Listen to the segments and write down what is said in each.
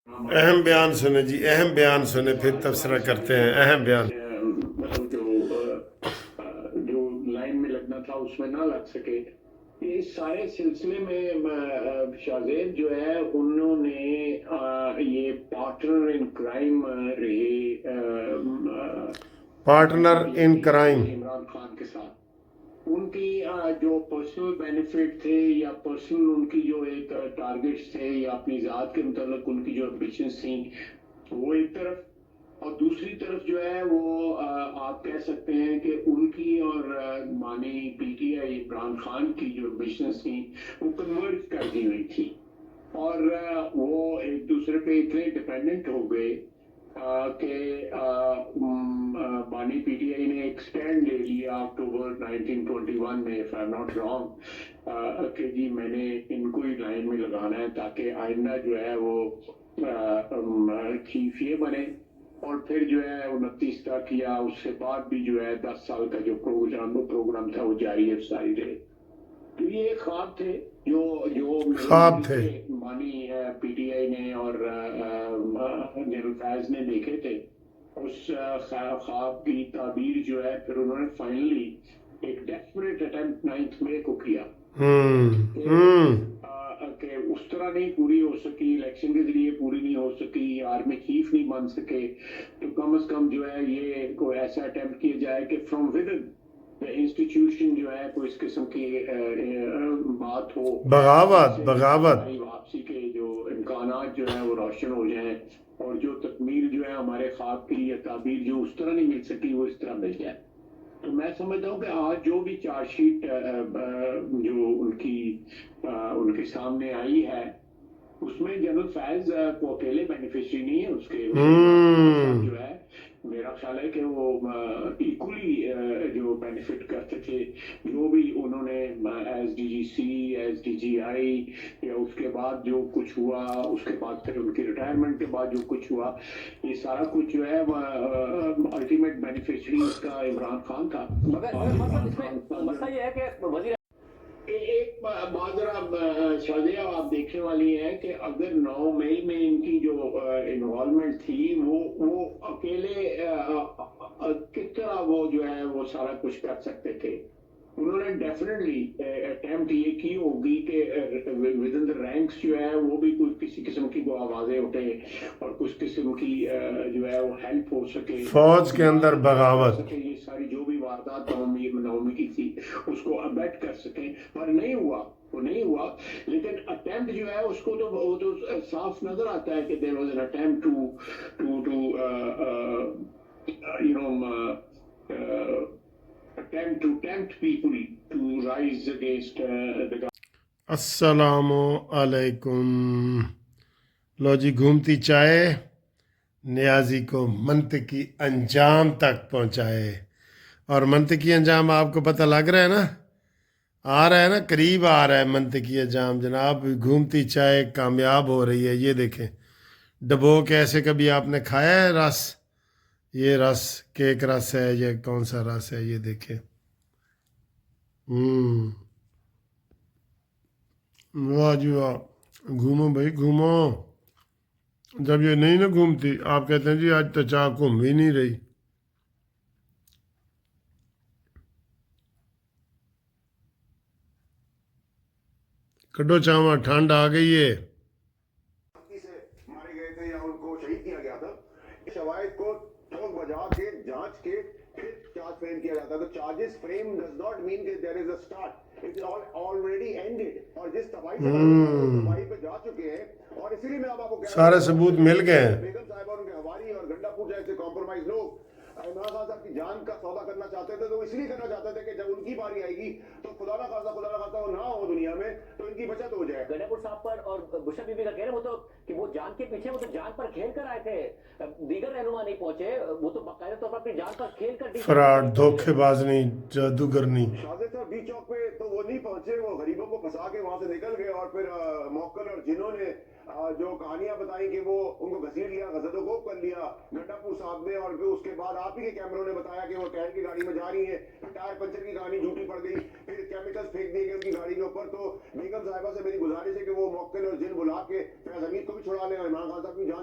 اہم بیان سنے جی، اہم بیان سنے، پھر تبصرہ کرتے ہیں۔ اہم بیان۔ مطلب جو لائن میں لگنا تھا اس میں نہ لگ سکے، اس سارے سلسلے میں شاہزیب جو ہے انہوں نے یہ پارٹنر ان کرائم رہے partner in crime. Imran Khan کے ساتھ ان کی جو پرسنل بینیفٹ تھے یا پرسنل ان کی جو ایک ٹارگیٹس تھے یا اپنی ذات کے متعلق ان کی جو ایمبیشنز تھیں، وہ ایک طرف، اور دوسری طرف جو ہے وہ آپ کہہ سکتے ہیں کہ ان کی اور مانی P T I Imran Khan کی جو ایمبیشنز تھیں وہ کنورج کر دی ہوئی تھی، اور وہ ایک دوسرے پہ اتنے ڈپینڈنٹ ہو گئے کہ بانی پی ٹی آئی نے ایک سٹینڈ لے لیا اکتوبر 1921 میں، if I'm not wrong، کہ جی میں نے ان کو ہی لائن میں لگانا ہے تاکہ آئندہ جو ہے وہ چیف یہ بنے، اور پھر جو ہے 29 تک یا اس سے بعد بھی جو ہے 10 سال کا جو پروگرام تھا وہ جاری افزائی رہے۔ تو یہ ایک خواب تھے جو خواب تھے مانی پی ٹی آئی نے اور جنرل فیض نے دیکھے تھے۔ اس خواب کی تعبیر جو ہے پھر انہوں نے فائنلی ایک ڈیسپریٹ اٹیمپٹ 9 مئی کو کیا کہ اس طرح نہیں پوری ہو سکی، الیکشن کے ذریعے پوری نہیں ہو سکی، آرمی چیف نہیں بن سکے، تو کم از کم جو ہے یہ کوئی ایسا اٹیمپٹ کیا جائے کہ فرام ود ان انسٹیٹیوشن جو ہے کوئی اس قسم کی بات ہو، بغاوت۔ واپسی کے جو امکانات جو ہیں وہ روشن ہو جائیں، اور جو تکمیل جو ہے ہمارے خواب کی یا تعبیر جو اس طرح نہیں مل سکی وہ اس طرح مل جائے۔ تو میں سمجھتا ہوں کہ آج جو بھی چارج شیٹ جو ان کے سامنے آئی ہے اس میں جنرل فیض کو اکیلے بینیفیشری نہیں ہے، اس کے جو ہے میرا خیال ہے کہ وہ ایکولی جو بینیفٹ کرتے تھے، جو بھی انہوں نے ایز ڈی جی سی، ایز ڈی جی آئی، یا اس کے بعد جو کچھ ہوا، اس کے بعد پھر ان کی ریٹائرمنٹ کے بعد جو کچھ ہوا، یہ سارا کچھ جو ہے الٹیمیٹ بینیفیشری اس کا عمران خان تھا۔ مسئلہ یہ ہے کہ وزیر ایک بات ذرا شازیہ آپ دیکھنے والی ہے کہ اگر 9 مئی میں ان کی جو انوالومنٹ تھی وہ اکیلے کس طرح وہ جو ہے وہ سارا کچھ کر سکتے تھے؟ انہوں نے ڈیفینیٹلی اٹیمپٹ یہ کی ہوگی کہ ود ان دا رینکس جو ہے وہ بھی کوئی کسی قسم کی وہ آوازیں اٹھے اور کچھ قسم کی جو ہے وہ ہیلپ ہو سکے، فوج کے اندر بغاوت، یہ ساری جو بھی واردات نومی کی تھی اس کو ابیٹ کر سکیں، پر نہیں ہوا، وہ نہیں ہوا۔ لیکن اٹیمپٹ جو ہے اس کو تو وہ تو صاف نظر آتا ہے کہ there was an attempt to you know attempt to tempt people to rise against the government۔ السلام علیکم۔ لو جی، گھومتی چائے نیازی کو منطقی انجام تک پہنچائے، اور منطقی انجام آپ کو پتہ لگ رہا ہے نا، آ رہا ہے نا، قریب آ رہا ہے منطقی انجام جناب۔ گھومتی چائے کامیاب ہو رہی ہے، یہ دیکھیں ڈبو کے ایسے کبھی آپ نے کھایا ہے رس؟ یہ رس کیک رس ہے، یہ کون سا رس ہے، یہ دیکھیں۔ واہ جی واہ، گھومو بھائی گھومو۔ جب یہ نہیں نا گھومتی آپ کہتے ہیں جی آج تو چاہ گھوم ہی نہیں رہی۔ کڈو چاواں، ٹھنڈ آ گئی ہے۔ مارے گئے تھے یا ان کو شہید کیا گیا تھا، شواہد کو ٹھوک بجا کے جانچ کے پھر چارج فریم کیا جاتا ہے۔ تو charges frame does not mean کہ there is a start, it is already ended, اور جس تباہی سے تباہی پہ جا چکے ہیں، اور اسی لیے میں آپ کو کہہ رہا ہوں سارے ثبوت مل گئے ہیں۔ بیگم صاحبہ ان کے ہواری اور گنڈا پور جیسے کمپرومائز لوگ عمران خان صاحب کی جان کا سودا کرنا چاہتے تھے، تو وہ اس لیے کرنا چاہتے تھے کہ جب ان کی باری آئے گی تو خدا نہ خاصہ وہ نہ ہو دنیا میں تو ان کی بچت ہو جائے۔ گنڈا پور صاحب پر اور بشر بی بی کا کہہ رہے وہ تو کہ وہ جان کے پیچھے، وہ تو جان پر کھیل کر آئے تھے، دیگر رہنما نہیں پہنچے، وہ تو باقاعدہ طور پر اپنی جان پر کھیل کر فراڈ، دھوکے باز نہیں، جادوگر نہیں۔ شاہزاد صاحب بی چوک پہ تو وہ نہیں پہنچے، وہ غریبوں کو پھنسا کے وہاں سے نکل گئے، اور پھر موکل اور جنہوں نے جو کہانیاں بتائیں کہ وہ ان کو گھسیٹ لیا، غزل و خوب کر لیا گنڈا پور صاحب نے، اور پھر اس کے بعد آپ ہی کے کیمروں نے بتایا کہ وہ ٹائر کی گاڑی میں جا رہی ہیں، پھر ٹائر پنچر کی کہانی جھوٹی پڑ گئی، پھر کیمیکلز پھینک دیے گئے ان کی گاڑی کے اوپر۔ تو بیگم صاحبہ سے میری گزارش ہے کہ وہ موکل اور جن بلا کے فیض حمید کو بھی چھڑا لیں اور عمران خان صاحب کی جان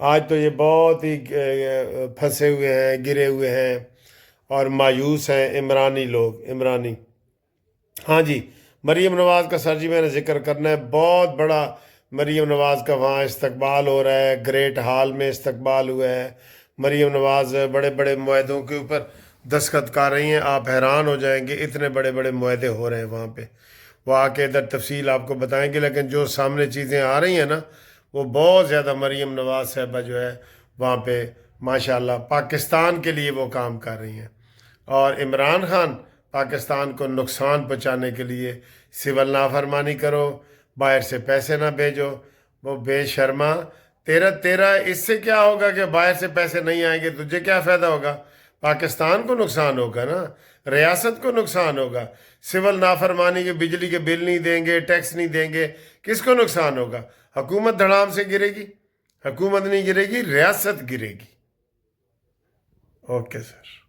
آج تو یہ بہت ہی پھنسے ہوئے ہیں، گرے ہوئے ہیں اور مایوس ہیں عمرانی لوگ، عمرانی۔ ہاں جی، مریم نواز کا سر جی میں نے ذکر کرنا ہے، بہت بڑا مریم نواز کا وہاں استقبال ہو رہا ہے، گریٹ ہال میں استقبال ہوا ہے۔ مریم نواز بڑے بڑے معاہدوں کے اوپر دستخط کر رہی ہیں، آپ حیران ہو جائیں گے اتنے بڑے بڑے معاہدے ہو رہے ہیں وہاں پہ، وہ آ کے ادھر تفصیل آپ کو بتائیں گے، لیکن جو سامنے چیزیں آ رہی ہیں نا وہ بہت زیادہ مریم نواز صاحبہ جو ہے وہاں پہ ماشاءاللہ پاکستان کے لیے وہ کام کر رہی ہیں، اور عمران خان پاکستان کو نقصان پہنچانے کے لیے سول نافرمانی کرو، باہر سے پیسے نہ بھیجو، وہ بے شرما، تیرا اس سے کیا ہوگا کہ باہر سے پیسے نہیں آئیں گے، تجھے کیا فائدہ ہوگا؟ پاکستان کو نقصان ہوگا نا، ریاست کو نقصان ہوگا، سول نافرمانی کے بجلی کے بل نہیں دیں گے، ٹیکس نہیں دیں گے، کس کو نقصان ہوگا؟ حکومت دھڑام سے گرے گی، حکومت نہیں گرے گی، ریاست گرے گی۔ Okay sir.